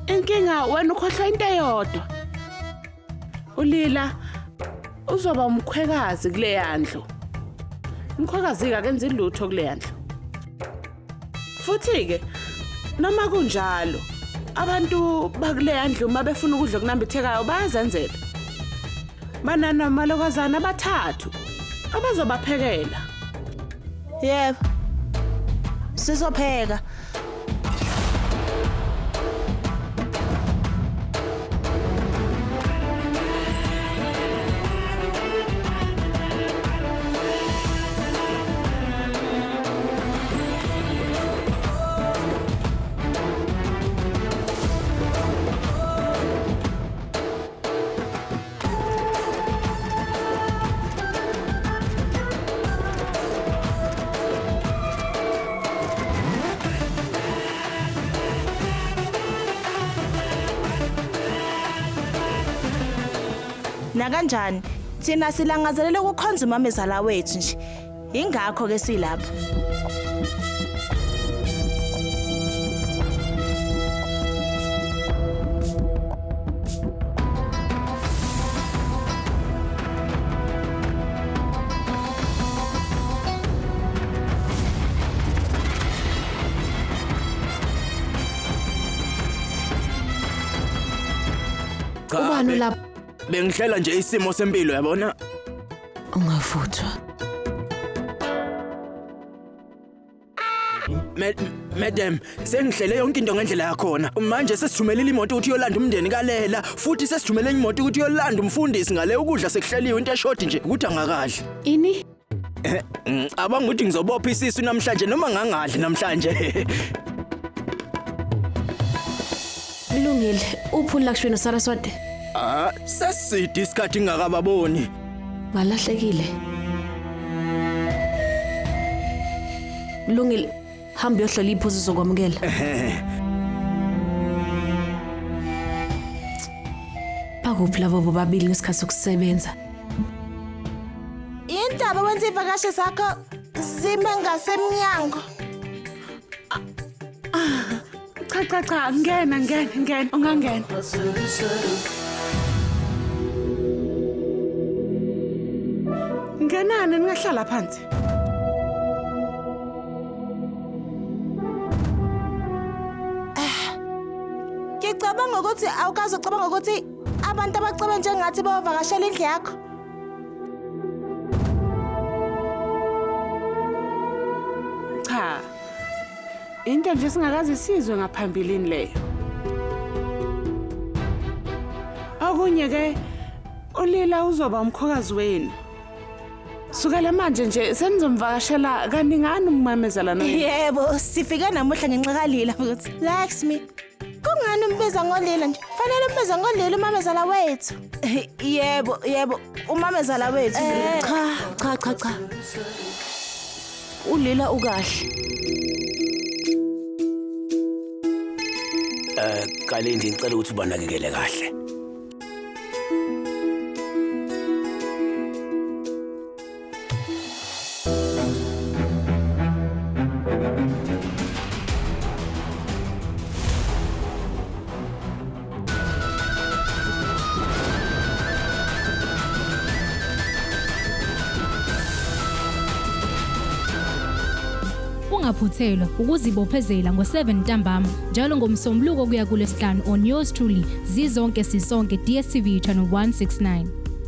Inkinga wena ukhohlwa into eyodwa. Ulila uzoba umkhwekazi kule yandlu. Umkhwekazi akenzi lutho kule yandlu. Futhi ke noma kunjalo abantu bakule yandlu uma befuna ukudla kunambithekayo bayazenzela. Banana malokozana abathathu abazobaphekela. Yebo. Sizopheka. Nakanjani thina silangazelela ukukhonza umamezala wethu nje ingakho ke silapha Ubani lapha? Bengihlela nje isimo sempilo yabona. Ungavuthwa. Madam, sengihlele yonke into ngendlela yakhona. Manje sesithumelile imoto ukuthi yolanda umndeni kaLela, futhi sesithumele imoto ukuthi yolanda umfundisi ngale ukudla sekuhleliwe into eshoti nje ukuthi angakadli. Ini? Abanga ukuthi ngizobopha isisu namhlanje noma ngangadli namhlanje. Kulungile. Uphula lakushweni Saraswati. Sesidi isikhathi ngingakababoni. Balahlekile. Kulungile. Hamba yohlola iphuzu zokwamukela. Bakuphi labo bobabili ngesikhathi sokusebenza? Indaba wenza ivakashe zakho zime ngasemnyango. Cha ngena ungangena. Ngenani ningahlala phansi. Ngicabanga ukuthi awukaze ucabanga ukuthi abantu abacebe njengathi bavakashela indlu yakho. Cha. Into nje singakaze sizwe ngaphambilini leyo. Okunye ke uLila uzoba umkhokazi wenu. Sukela manje nje senizomvakashela kaningana umamezala naye. Yebo, sifike namuhla ngenxa kaLila futhi. Lakshmi. Kungani umbiza ngoLila nje? Fanele umbiza ngoLila umamezala wethu. Yebo, umamezala wethu. Cha. uLila ukahle. Kalindi ngicela ukuthi ubanakekele kahle. Ungaphuthelwa ukuzibophezela ngo7 ntambama njalo ngomsombuluko kuya kuLesihlanu on yours truly zizonke sisonke DStv channel 169.